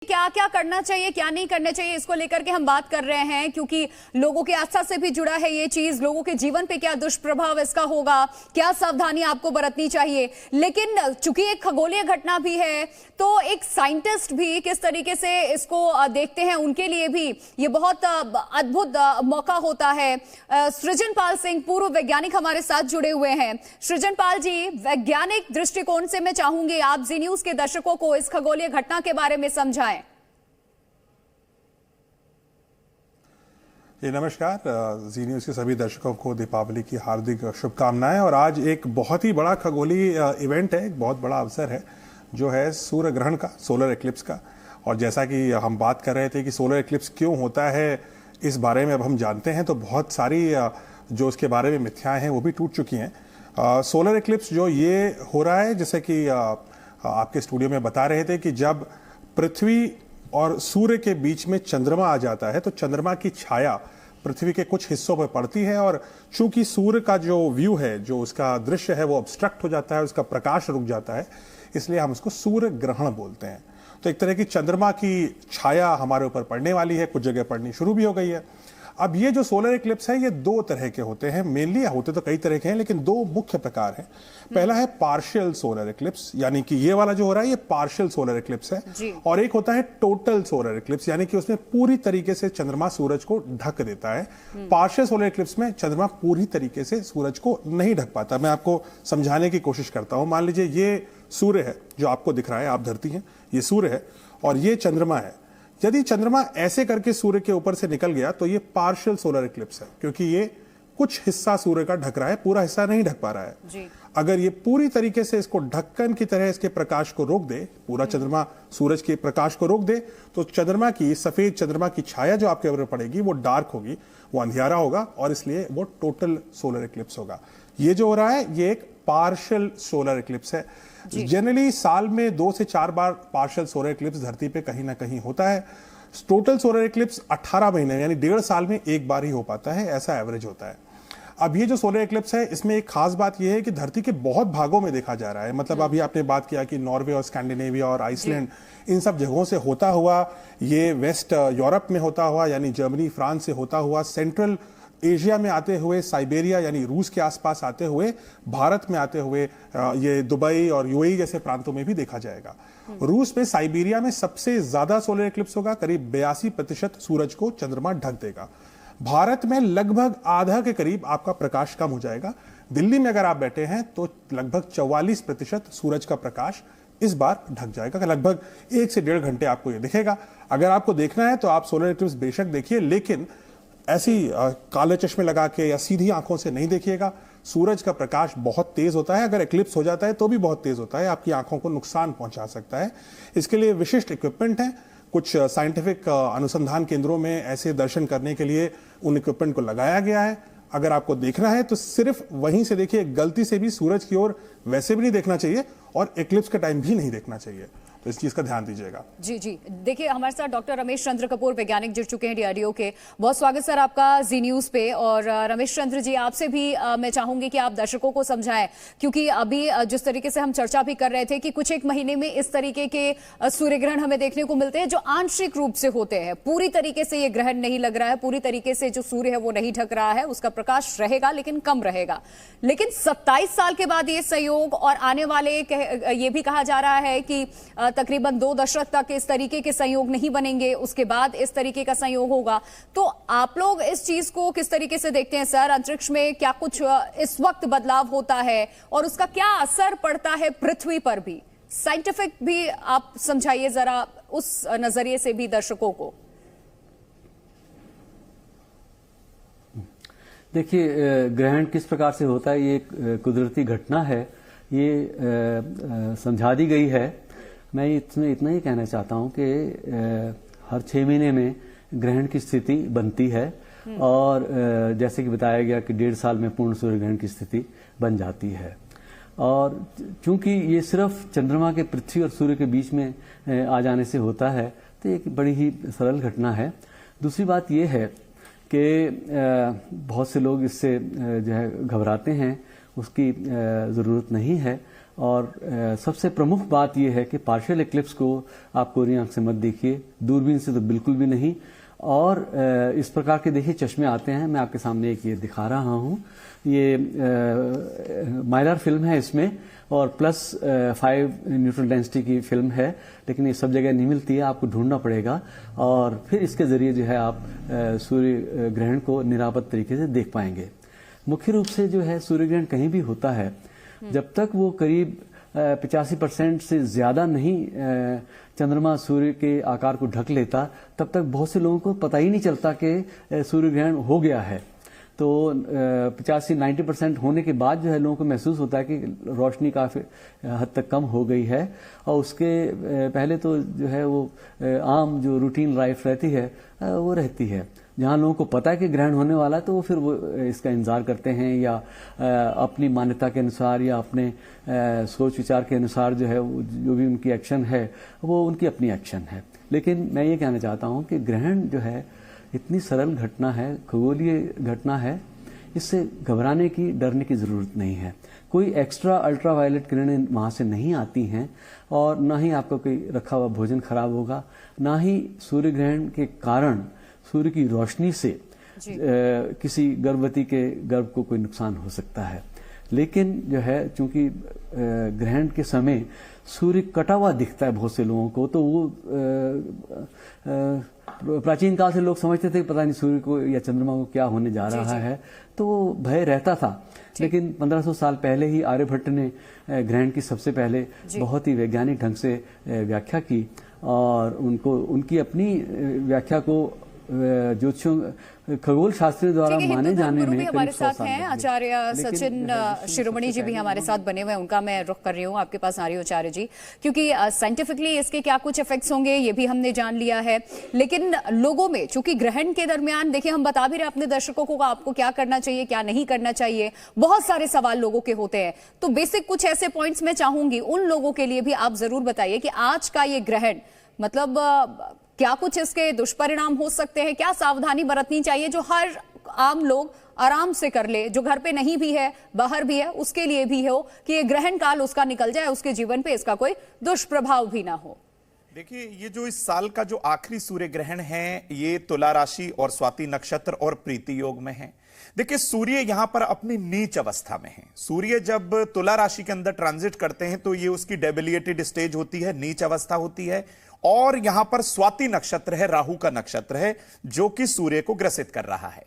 क्या क्या करना चाहिए, क्या नहीं करना चाहिए, इसको लेकर के हम बात कर रहे हैं, क्योंकि लोगों के आस्था से भी जुड़ा है ये चीज। लोगों के जीवन पे क्या दुष्प्रभाव इसका होगा, क्या सावधानी आपको बरतनी चाहिए। लेकिन चूंकि एक खगोलीय घटना भी है, तो एक साइंटिस्ट भी किस तरीके से इसको देखते हैं, उनके लिए भी ये बहुत अद्भुत मौका होता है। सृजनपाल सिंह, पूर्व वैज्ञानिक, हमारे साथ जुड़े हुए हैं। सृजनपाल जी, वैज्ञानिक दृष्टिकोण से मैं चाहूंगी आप जी न्यूज के दर्शकों को इस खगोलीय घटना के बारे में समझाएं। नमस्कार। जी न्यूज़ के सभी दर्शकों को दीपावली की हार्दिक शुभकामनाएं। और आज एक बहुत ही बड़ा खगोलीय इवेंट है, एक बहुत बड़ा अवसर है जो है सूर्य ग्रहण का, सोलर एक्लिप्स का। और जैसा कि हम बात कर रहे थे कि सोलर एक्लिप्स क्यों होता है, इस बारे में अब हम जानते हैं। तो बहुत सारी जो उसके बारे में मिथ्याएं हैं वो भी टूट चुकी हैं। सोलर एक्लिप्स जो ये हो रहा है, जैसे कि आपके स्टूडियो में बता रहे थे कि जब पृथ्वी और सूर्य के बीच में चंद्रमा आ जाता है तो चंद्रमा की छाया पृथ्वी के कुछ हिस्सों पर पड़ती है। और चूंकि सूर्य का जो व्यू है, जो उसका दृश्य है, वो ऑब्स्ट्रक्ट हो जाता है, उसका प्रकाश रुक जाता है, इसलिए हम उसको सूर्य ग्रहण बोलते हैं। तो एक तरह की चंद्रमा की छाया हमारे ऊपर पड़ने वाली है, कुछ जगह पड़नी शुरू भी हो गई है। अब ये जो सोलर एक्लिप्स है, ये दो तरह के होते हैं। मेनली होते तो कई तरह के हैं, लेकिन दो मुख्य प्रकार हैं। पहला है पार्शियल सोलर एक्लिप्स, यानी कि ये वाला जो हो रहा है ये पार्शियल सोलर एक्लिप्स है। और एक होता है टोटल सोलर एक्लिप्स, यानी कि उसमें पूरी तरीके से चंद्रमा सूरज को ढक देता है। पार्शियल सोलर एक्लिप्स में चंद्रमा पूरी तरीके से सूरज को नहीं ढक पाता। मैं आपको समझाने की कोशिश करता हूं। मान लीजिए ये सूर्य है जो आपको दिख रहा है, आप धरती हैं, ये सूर्य है और ये चंद्रमा है। यदि चंद्रमा ऐसे करके सूर्य के ऊपर से निकल गया तो ये पार्शियल सोलर एक्लिप्स है, क्योंकि ये कुछ हिस्सा सूर्य का ढक रहा है, पूरा हिस्सा नहीं ढक पा रहा है जी। अगर ये पूरी तरीके से इसको ढक्कन की तरह इसके प्रकाश को रोक दे, पूरा चंद्रमा सूरज के प्रकाश को रोक दे, तो चंद्रमा की, सफेद चंद्रमा की छाया जो आपके ऊपर पड़ेगी वो डार्क होगी, वो अंधियारा होगा, और इसलिए वो टोटल सोलर एक्लिप्स होगा। ये जो हो रहा है ये एक पार्शियल सोलर एक्लिप्स है। जनरली साल में 2 से 4 बार पार्शियल सोलर एक्लिप्स धरती पे कहीं ना कहीं होता है। टोटल सोलर एक्लिप्स 18 महीने यानी 1.5 साल में एक बार ही हो पाता है, ऐसा एवरेज होता है। अब ये जो सोलर एक्लिप्स है, इसमें एक खास बात यह है कि धरती के बहुत भागों में देखा जा रहा है। मतलब अभी आपने बात किया कि नॉर्वे और स्कैंडिनेविया और आइसलैंड, इन सब जगहों से होता हुआ, ये वेस्ट यूरोप में होता हुआ, यानी जर्मनी, फ्रांस से होता हुआ, सेंट्रल एशिया में आते हुए, साइबेरिया यानी रूस के आसपास आते हुए, भारत में आते हुए ये दुबई और यूएई जैसे प्रांतों में भी देखा जाएगा। रूस में, साइबेरिया में सबसे ज्यादा सोलर एक्लिप्स होगा, करीब 82% सूरज को चंद्रमा ढक देगा। भारत में लगभग आधा के करीब आपका प्रकाश कम हो जाएगा। दिल्ली में अगर आप बैठे हैं तो लगभग 44% सूरज का प्रकाश इस बार ढक जाएगा। लगभग 1 से 1.5 घंटे आपको ये दिखेगा। अगर आपको देखना है तो आप सोलर एक्लिप्स बेशक देखिए, लेकिन ऐसी काले चश्मे लगा के या सीधी आंखों से नहीं देखिएगा। सूरज का प्रकाश बहुत तेज होता है, अगर एक्लिप्स हो जाता है तो भी बहुत तेज होता है, आपकी आंखों को नुकसान पहुंचा सकता है। इसके लिए विशिष्ट इक्विपमेंट है। कुछ साइंटिफिक अनुसंधान केंद्रों में ऐसे दर्शन करने के लिए उन इक्विपमेंट को लगाया गया है। अगर आपको देखना है तो सिर्फ वहीं से देखिए, गलती से भी सूरज की ओर वैसे भी नहीं देखना चाहिए और एक्लिप्स का टाइम भी नहीं देखना चाहिए। तो इस चीज का ध्यान दीजिएगा। जी जी, देखिए हमारे साथ डॉक्टर रमेश चंद्र कपूर, वैज्ञानिक, जुड़ चुके हैं डीआरडीओ के। बहुत स्वागत सर आपका जी न्यूज पे। और रमेश चंद्र जी, आपसे भी मैं चाहूंगी कि आप दर्शकों को समझाएं, क्योंकि अभी जिस तरीके से हम चर्चा भी कर रहे थे कि कुछ एक महीने में इस तरीके के सूर्य ग्रहण हमें देखने को मिलते हैं जो आंशिक रूप से होते हैं। पूरी तरीके से ये ग्रहण नहीं लग रहा है, पूरी तरीके से जो सूर्य है वो नहीं ढक रहा है, उसका प्रकाश रहेगा लेकिन कम रहेगा। लेकिन 27 साल के बाद ये संयोग, और आने वाले ये भी कहा जा रहा है कि तकरीबन 2 दशक तक इस तरीके के संयोग नहीं बनेंगे, उसके बाद इस तरीके का संयोग होगा। तो आप लोग इस चीज को किस तरीके से देखते हैं सर? अंतरिक्ष में क्या कुछ इस वक्त बदलाव होता है और उसका क्या असर पड़ता है पृथ्वी पर भी? साइंटिफिक भी आप समझाइए जरा, उस नजरिए से भी दर्शकों को। देखिए, ग्रहण किस प्रकार से होता है, ये एक कुदरती घटना है, ये समझा दी गई है। मैं इसमें इतना ही कहना चाहता हूं कि हर 6 महीने में ग्रहण की स्थिति बनती है, और जैसे कि बताया गया कि 1.5 साल में पूर्ण सूर्य ग्रहण की स्थिति बन जाती है। और चूंकि ये सिर्फ चंद्रमा के पृथ्वी और सूर्य के बीच में आ जाने से होता है, तो एक बड़ी ही सरल घटना है। दूसरी बात यह है कि बहुत से लोग इससे जो है घबराते हैं, उसकी ज़रूरत नहीं है। और सबसे प्रमुख बात यह है कि पार्शियल एक्लिप्स को आप कोरी आंख से मत देखिए, दूरबीन से तो बिल्कुल भी नहीं। और इस प्रकार के देखिए चश्मे आते हैं, मैं आपके सामने एक ये दिखा रहा हूं, ये माइलर फिल्म है इसमें और +5 न्यूट्रल डेंसिटी की फिल्म है, लेकिन ये सब जगह नहीं मिलती है, आपको ढूंढना पड़ेगा और फिर इसके जरिए जो है आप सूर्य ग्रहण को निरापद तरीके से देख पाएंगे। मुख्य रूप से जो है सूर्य ग्रहण कहीं भी होता है, जब तक वो करीब 85% से ज्यादा नहीं चंद्रमा सूर्य के आकार को ढक लेता, तब तक बहुत से लोगों को पता ही नहीं चलता कि सूर्य ग्रहण हो गया है। तो 85-90% होने के बाद जो है लोगों को महसूस होता है कि रोशनी काफी हद तक कम हो गई है, और उसके पहले तो जो है वो आम जो रूटीन लाइफ रहती है वो रहती है। जहां लोगों को पता है कि ग्रहण होने वाला है तो वो फिर वो इसका इंतजार करते हैं, या अपनी मान्यता के अनुसार या अपने सोच विचार के अनुसार जो है जो भी उनकी एक्शन है वो उनकी अपनी एक्शन है। लेकिन मैं ये कहना चाहता हूं कि ग्रहण जो है इतनी सरल घटना है, खगोलीय घटना है, इससे घबराने की, डरने की जरूरत नहीं है। कोई एक्स्ट्रा अल्ट्रावायलेट किरणें वहां से नहीं आती हैं, और ना ही आपका कोई रखा हुआ भोजन खराब होगा, ना ही सूर्य ग्रहण के कारण सूर्य की रोशनी से किसी गर्भवती के गर्भ को कोई नुकसान हो सकता है। लेकिन जो है चूंकि ग्रहण के समय सूर्य कटा हुआ दिखता है बहुत से लोगों को, तो वो प्राचीन काल से लोग समझते थे कि पता नहीं सूर्य को या चंद्रमा को क्या होने जा रहा है, तो वो भय रहता था। लेकिन 1500 साल पहले ही आर्यभट्ट ने ग्रहण की सबसे पहले बहुत ही वैज्ञानिक ढंग से व्याख्या की, और उनकी अपनी व्याख्या को ज्योतिषियों खगोल शास्त्रियों द्वारा माने जाने में हमारे साथ हैं आचार्य सचिन शिरोमणि जी भी हमारे साथ बने हुए हैं, उनका मैं रुख कर रही हूँ, आपके पास आ रही हूँ आचार्य जी, क्योंकि साइंटिफिकली इसके क्या कुछ इफेक्ट्स होंगे ये भी हमने जान लिया है। लेकिन लोगों में चूंकि ग्रहण के दरमियान देखिए हम बता भी रहे अपने दर्शकों को आपको क्या करना चाहिए क्या नहीं करना चाहिए, बहुत सारे सवाल लोगों के होते हैं, तो बेसिक कुछ ऐसे पॉइंट्स मैं चाहूंगी उन लोगों के लिए भी आप जरूर बताइए कि आज का ये ग्रहण मतलब क्या कुछ इसके दुष्परिणाम हो सकते हैं, क्या सावधानी बरतनी चाहिए जो हर आम लोग आराम से कर ले, जो घर पे नहीं भी है बाहर भी है उसके लिए भी हो, कि ये ग्रहण काल उसका निकल जाए, उसके जीवन पे इसका कोई दुष्प्रभाव भी ना हो। देखिए, ये जो इस साल का जो आखिरी सूर्य ग्रहण है ये तुला राशि और स्वाति नक्षत्र और प्रीति योग में है। देखिए, सूर्य यहां पर अपनी नीच अवस्था में है। सूर्य जब तुला राशि के अंदर ट्रांजिट करते हैं तो ये उसकी डेबिलिएटेड स्टेज होती है, नीच अवस्था होती है, और यहां पर स्वाति नक्षत्र है, राहु का नक्षत्र है, जो कि सूर्य को ग्रसित कर रहा है।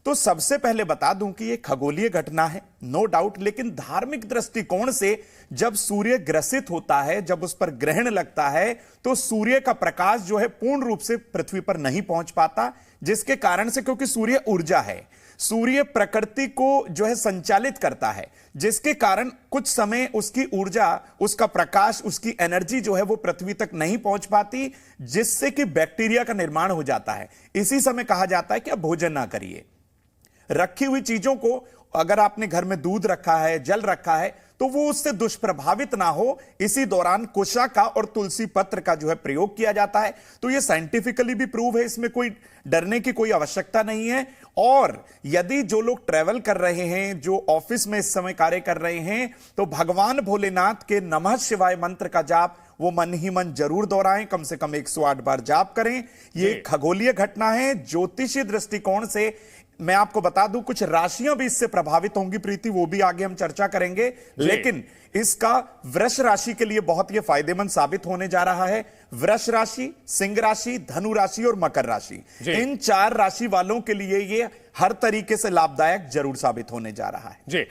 तो सबसे पहले बता दूं कि यह खगोलीय घटना है, नो डाउट, लेकिन धार्मिक दृष्टिकोण से जब सूर्य ग्रसित होता है, जब उस पर ग्रहण लगता है, तो सूर्य का प्रकाश जो है पूर्ण रूप से पृथ्वी पर नहीं पहुंच पाता, जिसके कारण से, क्योंकि सूर्य ऊर्जा है, सूर्य प्रकृति को जो है संचालित करता है, जिसके कारण कुछ समय उसकी ऊर्जा, उसका प्रकाश, उसकी एनर्जी जो है वो पृथ्वी तक नहीं पहुंच पाती, जिससे कि बैक्टीरिया का निर्माण हो जाता है। इसी समय कहा जाता है कि आप भोजन ना करिए। रखी हुई चीजों को, अगर आपने घर में दूध रखा है, जल रखा है, तो वो उससे दुष्प्रभावित ना हो, इसी दौरान कुशा का और तुलसी पत्र का जो है प्रयोग किया जाता है। तो ये साइंटिफिकली भी प्रूव है, इसमें कोई डरने की कोई आवश्यकता नहीं है। और यदि जो लोग ट्रैवल कर रहे हैं, जो ऑफिस में इस समय कार्य कर रहे हैं, तो भगवान भोलेनाथ के नमः शिवाय मंत्र का जाप वो मन ही मन जरूर दोहराएं, कम से कम 108 बार जाप करें। ये खगोलीय घटना है, ज्योतिषीय दृष्टिकोण से मैं आपको बता दूं कुछ राशियां भी इससे प्रभावित होंगी प्रीति, वो भी आगे हम चर्चा करेंगे, लेकिन इसका वृष राशि के लिए बहुत ही फायदेमंद साबित होने जा रहा है। वृष राशि, सिंह राशि, धनु राशि और मकर राशि, इन 4 राशि वालों के लिए ये हर तरीके से लाभदायक जरूर साबित होने जा रहा है। जी